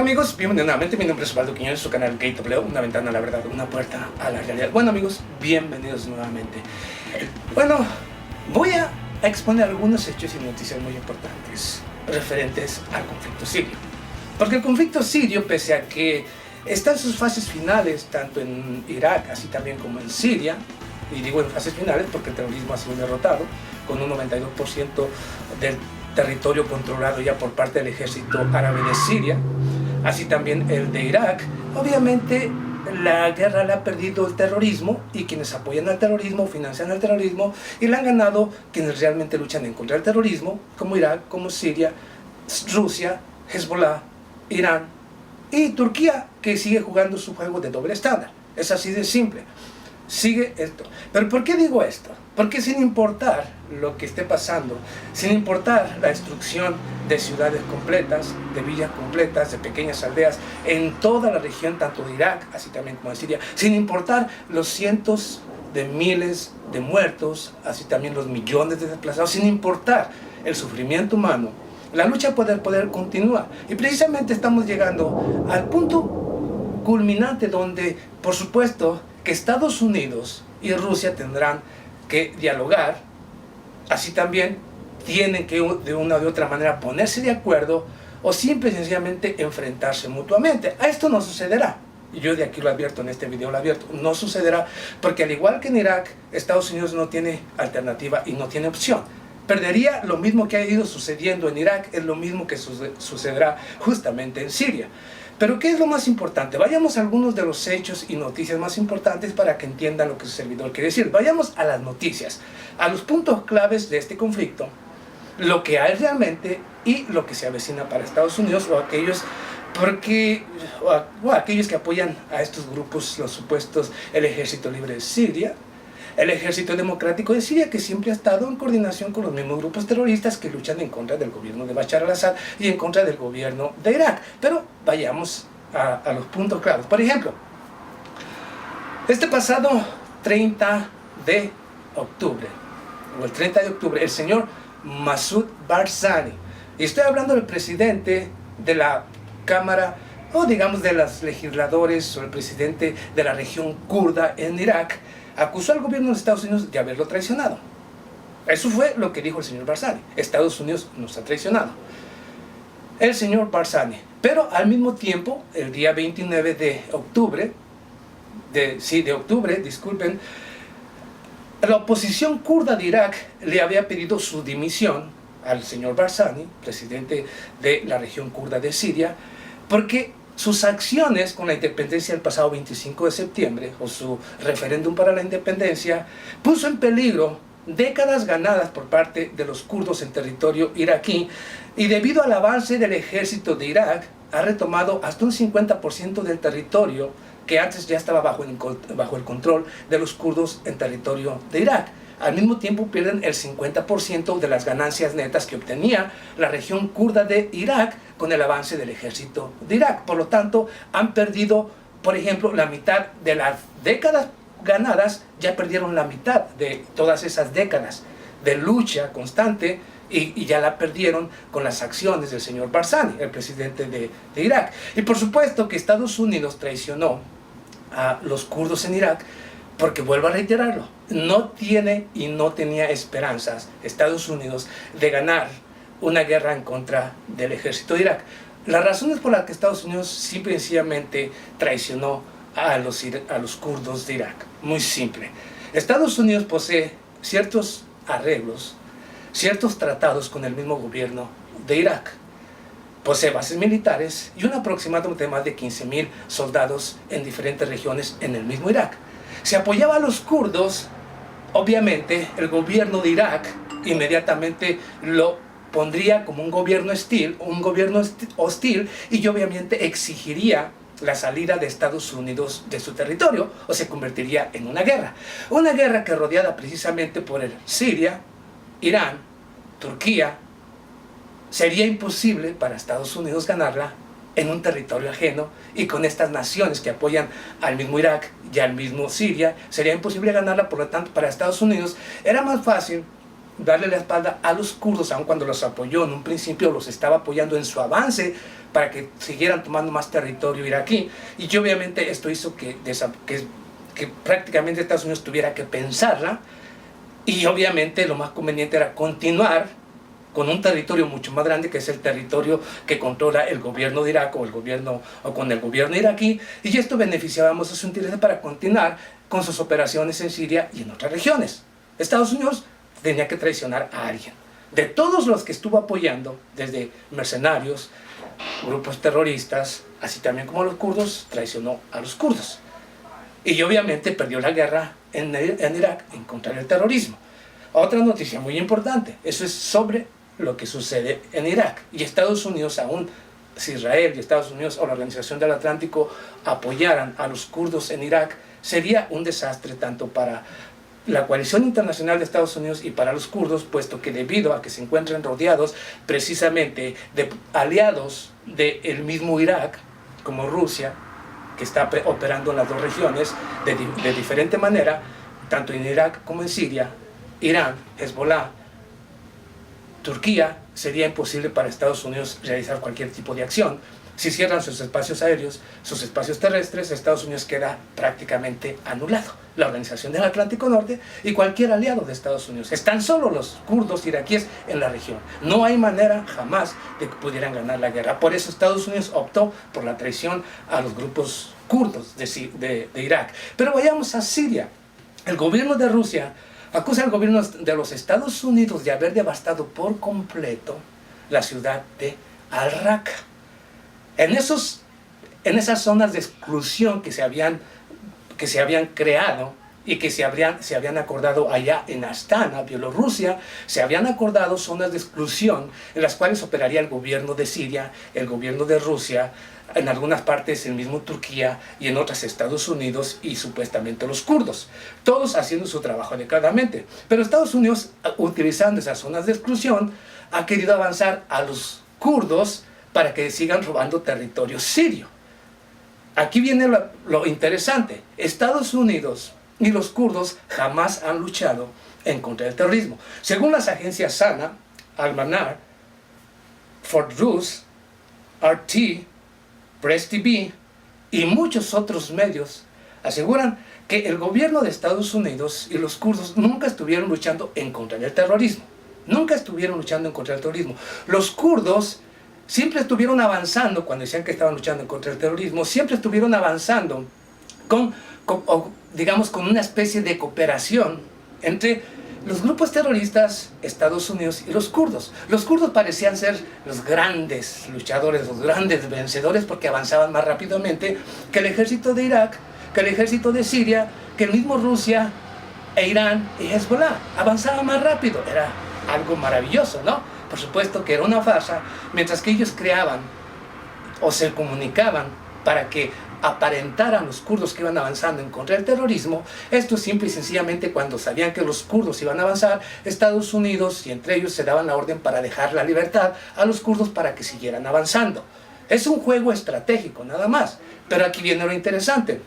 Hola amigos, bienvenidos nuevamente. Mi nombre es Osvaldo Quiñones, su canal Gateway, una ventana a la verdad, una puerta a la realidad. Bueno amigos, bienvenidos nuevamente. Bueno, voy a exponer algunos hechos y noticias muy importantes referentes al conflicto sirio. Porque el conflicto sirio, pese a que está en sus fases finales, tanto en Irak, así también como en Siria, y digo en fases finales porque el terrorismo ha sido derrotado, con un 92% del territorio controlado ya por parte del ejército árabe de Siria, así también el de Irak. Obviamente la guerra la ha perdido el terrorismo, y quienes apoyan al terrorismo financian al terrorismo, y la han ganado quienes realmente luchan en contra del terrorismo, como Irak, como Siria, Rusia, Hezbollah, Irán y Turquía, que sigue jugando su juego de doble estándar. Es así de simple. Sigue esto. ¿Pero por qué digo esto? Porque sin importar lo que esté pasando, sin importar la destrucción de ciudades completas, de villas completas, de pequeñas aldeas, en toda la región, tanto de Irak, así también como de Siria, sin importar los cientos de miles de muertos, así también los millones de desplazados, sin importar el sufrimiento humano, la lucha por el poder continúa. Y precisamente estamos llegando al punto culminante donde, por supuesto, que Estados Unidos y Rusia tendrán que dialogar, así también tienen que de una u otra manera ponerse de acuerdo o simple y sencillamente enfrentarse mutuamente. A esto no sucederá. Yo de aquí lo advierto, en este video lo advierto, no sucederá, porque al igual que en Irak, Estados Unidos no tiene alternativa y no tiene opción. Perdería lo mismo que ha ido sucediendo en Irak, es lo mismo que sucederá justamente en Siria. Pero ¿qué es lo más importante? Vayamos a algunos de los hechos y noticias más importantes para que entiendan lo que su servidor quiere decir. Vayamos a las noticias, a los puntos claves de este conflicto, lo que hay realmente y lo que se avecina para Estados Unidos o aquellos aquellos que apoyan a estos grupos, los supuestos, el Ejército Libre de Siria, el Ejército Democrático de Siria, que siempre ha estado en coordinación con los mismos grupos terroristas que luchan en contra del gobierno de Bashar al-Assad y en contra del gobierno de Irak. Pero vayamos a los puntos claros. Por ejemplo, este pasado 30 de octubre, o el 30 de octubre, el señor Masoud Barzani, y estoy hablando del presidente de la Cámara, o digamos de los legisladores, o el presidente de la región kurda en Irak, acusó al gobierno de Estados Unidos de haberlo traicionado. Eso fue lo que dijo el señor Barzani. Estados Unidos nos ha traicionado. El señor Barzani. Pero al mismo tiempo, el día 29 de octubre, disculpen, la oposición kurda de Irak le había pedido su dimisión al señor Barzani, presidente de la región kurda de Siria, porque sus acciones con la independencia del pasado 25 de septiembre, o su referéndum para la independencia, puso en peligro décadas ganadas por parte de los kurdos en territorio iraquí, y debido al avance del ejército de Irak, ha retomado hasta un 50% del territorio que antes ya estaba bajo el control de los kurdos en territorio de Irak. Al mismo tiempo pierden el 50% de las ganancias netas que obtenía la región kurda de Irak con el avance del ejército de Irak. Por lo tanto, han perdido, por ejemplo, la mitad de las décadas ganadas, ya perdieron la mitad de todas esas décadas de lucha constante, y ya la perdieron con las acciones del señor Barzani, el presidente de Irak. Y por supuesto que Estados Unidos traicionó a los kurdos en Irak, porque vuelvo a reiterarlo, no tiene y no tenía esperanzas Estados Unidos de ganar una guerra en contra del ejército de Irak. Las razones por las que Estados Unidos simple y sencillamente traicionó a los kurdos de Irak, muy simple. Estados Unidos posee ciertos arreglos, ciertos tratados con el mismo gobierno de Irak. Posee bases militares y un aproximado de más de 15.000 soldados en diferentes regiones en el mismo Irak. Si apoyaba a los kurdos, obviamente el gobierno de Irak inmediatamente lo pondría como un gobierno hostil, y obviamente exigiría la salida de Estados Unidos de su territorio, o se convertiría en una guerra. Una guerra que, rodeada precisamente por Siria, Irán, Turquía, sería imposible para Estados Unidos ganarla en un territorio ajeno, y con estas naciones que apoyan al mismo Irak y al mismo Siria, sería imposible ganarla. Por lo tanto, para Estados Unidos era más fácil darle la espalda a los kurdos, aun cuando los apoyó en un principio, los estaba apoyando en su avance para que siguieran tomando más territorio iraquí. Y obviamente esto hizo que prácticamente Estados Unidos tuviera que pensarla, y obviamente lo más conveniente era continuar con un territorio mucho más grande, que es el territorio que controla el gobierno de Irak o con el gobierno iraquí, y esto beneficiaba a sus intereses para continuar con sus operaciones en Siria y en otras regiones. Estados Unidos tenía que traicionar a alguien. De todos los que estuvo apoyando, desde mercenarios, grupos terroristas, así también como los kurdos, traicionó a los kurdos. Y obviamente perdió la guerra en Irak en contra del terrorismo. Otra noticia muy importante, eso es sobre lo que sucede en Irak. Y Estados Unidos, aún si Israel y Estados Unidos o la Organización del Atlántico apoyaran a los kurdos en Irak, sería un desastre tanto para la coalición internacional de Estados Unidos y para los kurdos, puesto que debido a que se encuentran rodeados precisamente de aliados del mismo Irak, como Rusia, que está operando en las dos regiones de diferente manera, tanto en Irak como en Siria, Irán, Hezbollah, Turquía, sería imposible para Estados Unidos realizar cualquier tipo de acción. Si cierran sus espacios aéreos, sus espacios terrestres, Estados Unidos queda prácticamente anulado. La Organización del Atlántico Norte y cualquier aliado de Estados Unidos. Están solo los kurdos iraquíes en la región. No hay manera jamás de que pudieran ganar la guerra. Por eso Estados Unidos optó por la traición a los grupos kurdos de Irak. Pero vayamos a Siria. El gobierno de Rusia acusa al gobierno de los Estados Unidos de haber devastado por completo la ciudad de Al-Raqqa. En esas zonas de exclusión que se habían creado y que se habían acordado allá en Astana, Bielorrusia, se habían acordado zonas de exclusión en las cuales operaría el gobierno de Siria, el gobierno de Rusia, en algunas partes el mismo Turquía y en otras Estados Unidos y supuestamente los kurdos, todos haciendo su trabajo adecuadamente. Pero Estados Unidos, utilizando esas zonas de exclusión, ha querido avanzar a los kurdos para que sigan robando territorio sirio. Aquí viene lo interesante. Estados Unidos y los kurdos jamás han luchado en contra del terrorismo. Según las agencias SANA, Al-Manar, Fort Rus, RT, Press TV y muchos otros medios aseguran que el gobierno de Estados Unidos y los kurdos nunca estuvieron luchando en contra del terrorismo. Nunca estuvieron luchando en contra del terrorismo. Los kurdos siempre estuvieron avanzando, cuando decían que estaban luchando en contra del terrorismo, siempre estuvieron avanzando con una especie de cooperación entre los grupos terroristas, Estados Unidos y los kurdos. Los kurdos parecían ser los grandes luchadores, los grandes vencedores, porque avanzaban más rápidamente que el ejército de Irak, que el ejército de Siria, que el mismo Rusia e Irán y Hezbollah. Avanzaban más rápido, era algo maravilloso, ¿no? Por supuesto que era una farsa, mientras que ellos creaban o se comunicaban para que aparentaran los kurdos que iban avanzando en contra del terrorismo. Esto simple y sencillamente, cuando sabían que los kurdos iban a avanzar, Estados Unidos y entre ellos se daban la orden para dejar la libertad a los kurdos para que siguieran avanzando. Es un juego estratégico, nada más. Pero aquí viene lo interesante.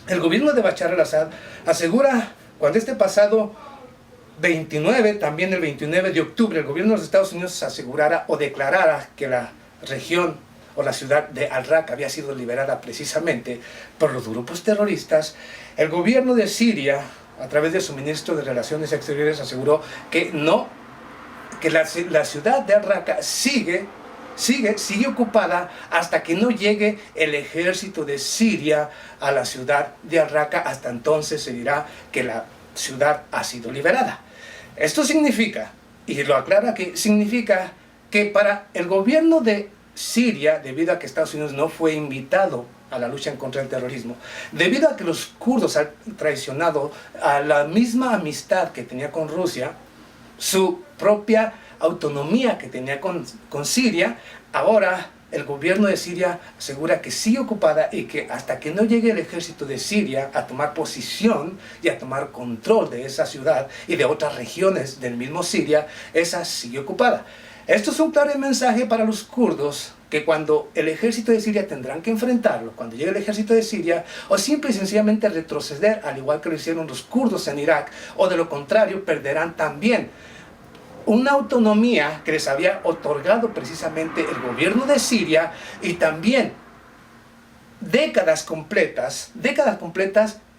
El gobierno de Bashar al-Assad asegura, cuando este pasado 29, también el 29 de octubre, el gobierno de los Estados Unidos asegurara o declarara que la región o la ciudad de Al-Raqqa había sido liberada precisamente por los grupos terroristas, el gobierno de Siria, a través de su ministro de Relaciones Exteriores, aseguró que la ciudad de Al-Raqqa sigue ocupada hasta que no llegue el ejército de Siria a la ciudad de Al-Raqqa. Hasta entonces se dirá que la ciudad ha sido liberada. Esto significa, y lo aclara, que significa que para el gobierno de Siria, debido a que Estados Unidos no fue invitado a la lucha en contra del terrorismo, debido a que los kurdos han traicionado a la misma amistad que tenía con Rusia, su propia autonomía que tenía con Siria, ahora el gobierno de Siria asegura que sigue ocupada y que hasta que no llegue el ejército de Siria a tomar posición y a tomar control de esa ciudad y de otras regiones del mismo Siria, esa sigue ocupada. Esto es un claro mensaje para los kurdos, que cuando el ejército de Siria tendrán que enfrentarlo, cuando llegue el ejército de Siria, o simple y sencillamente retroceder, al igual que lo hicieron los kurdos en Irak, o de lo contrario perderán también una autonomía que les había otorgado precisamente el gobierno de Siria, y también décadas completas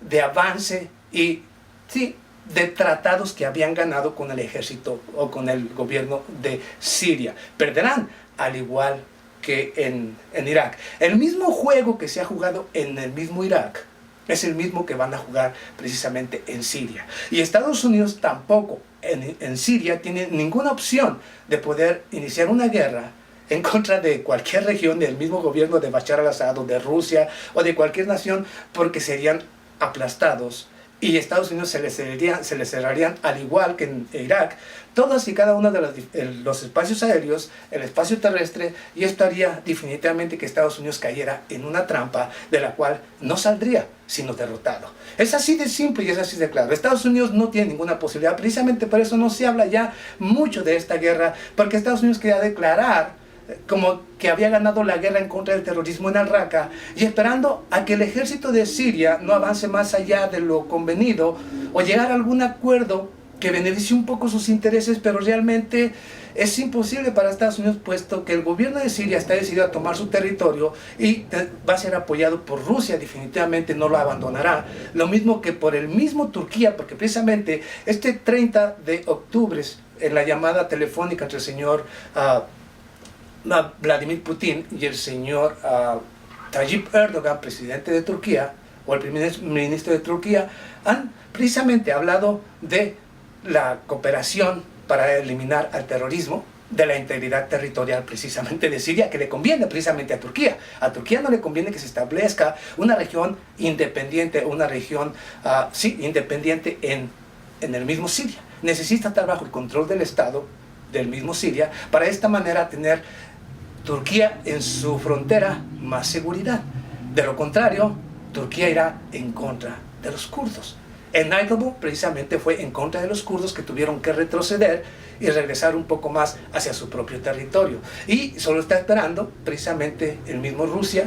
de avance y sí, de tratados que habían ganado con el ejército o con el gobierno de Siria. Perderán, al igual que en Irak. El mismo juego que se ha jugado en el mismo Irak es el mismo que van a jugar precisamente en Siria. Y Estados Unidos tampoco en Siria tiene ninguna opción de poder iniciar una guerra en contra de cualquier región del mismo gobierno de Bashar al-Assad o de Rusia o de cualquier nación, porque serían aplastados, y Estados Unidos se les cerrarían, al igual que en Irak, todos y cada uno de los espacios aéreos, el espacio terrestre, y esto haría definitivamente que Estados Unidos cayera en una trampa de la cual no saldría sino derrotado. Es así de simple y es así de claro. Estados Unidos no tiene ninguna posibilidad, precisamente por eso no se habla ya mucho de esta guerra, porque Estados Unidos quería declarar como que había ganado la guerra en contra del terrorismo en Al-Raqqa, y esperando a que el ejército de Siria no avance más allá de lo convenido o llegar a algún acuerdo que beneficie un poco sus intereses, pero realmente es imposible para Estados Unidos, puesto que el gobierno de Siria está decidido a tomar su territorio y va a ser apoyado por Rusia, definitivamente no lo abandonará, lo mismo que por el mismo Turquía, porque precisamente este 30 de octubre, en la llamada telefónica entre el señor Vladimir Putin y el señor Tayyip Erdogan, presidente de Turquía, o el primer ministro de Turquía, han precisamente hablado de la cooperación para eliminar al terrorismo, de la integridad territorial precisamente de Siria, que le conviene precisamente a Turquía. A Turquía no le conviene que se establezca una región independiente, una región, independiente en el mismo Siria. Necesita estar bajo el control del Estado del mismo Siria, para de esta manera tener Turquía en su frontera más seguridad. De lo contrario, Turquía irá en contra de los kurdos. En Idlib precisamente fue en contra de los kurdos, que tuvieron que retroceder y regresar un poco más hacia su propio territorio. Y solo está esperando precisamente el mismo Rusia,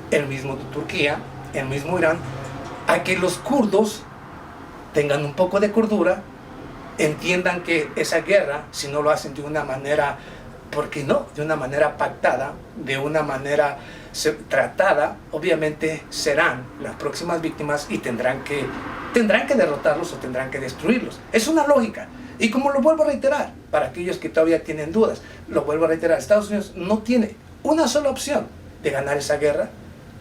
el mismo Turquía, el mismo Irán, a que los kurdos tengan un poco de cordura, entiendan que esa guerra, si no lo hacen de una manera, ¿por qué no?, de una manera pactada, de una manera tratada, obviamente serán las próximas víctimas y tendrán que derrotarlos o tendrán que destruirlos. Es una lógica. Y como lo vuelvo a reiterar, para aquellos que todavía tienen dudas, lo vuelvo a reiterar, Estados Unidos no tiene una sola opción de ganar esa guerra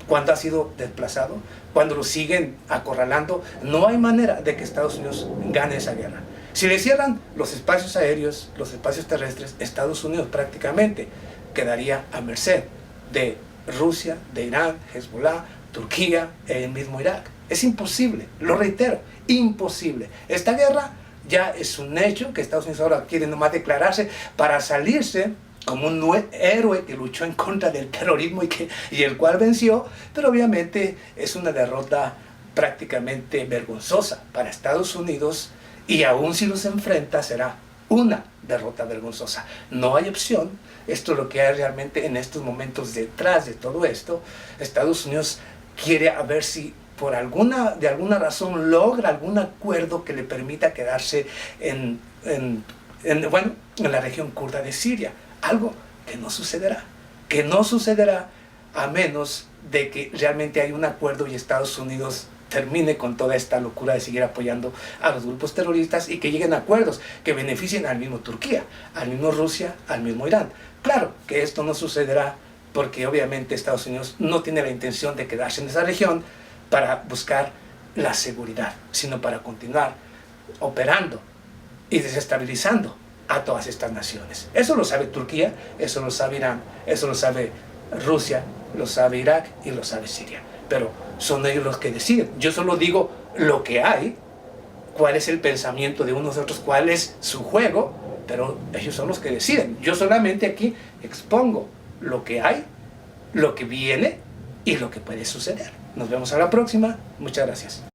cuando ha sido desplazado, cuando lo siguen acorralando. No hay manera de que Estados Unidos gane esa guerra. Si le cierran los espacios aéreos, los espacios terrestres, Estados Unidos prácticamente quedaría a merced de Rusia, de Irán, Hezbollah, Turquía e el mismo Irak. Es imposible, lo reitero, imposible. Esta guerra ya es un hecho, que Estados Unidos ahora quiere nomás declararse para salirse como un héroe que luchó en contra del terrorismo y el cual venció, pero obviamente es una derrota prácticamente vergonzosa para Estados Unidos, y aún si los enfrenta será una derrota vergonzosa. No hay opción. Esto es lo que hay realmente en estos momentos detrás de todo esto. Estados Unidos quiere a ver si de alguna razón logra algún acuerdo que le permita quedarse en la región kurda de Siria. Algo que no sucederá a menos de que realmente haya un acuerdo y Estados Unidos termine con toda esta locura de seguir apoyando a los grupos terroristas y que lleguen a acuerdos que beneficien al mismo Turquía, al mismo Rusia, al mismo Irán. Claro que esto no sucederá porque obviamente Estados Unidos no tiene la intención de quedarse en esa región para buscar la seguridad, sino para continuar operando y desestabilizando a todas estas naciones. Eso lo sabe Turquía, eso lo sabe Irán, eso lo sabe Rusia, lo sabe Irak y lo sabe Siria. Pero son ellos los que deciden. Yo solo digo lo que hay, cuál es el pensamiento de unos y otros, cuál es su juego, pero ellos son los que deciden. Yo solamente aquí expongo lo que hay, lo que viene y lo que puede suceder. Nos vemos a la próxima. Muchas gracias.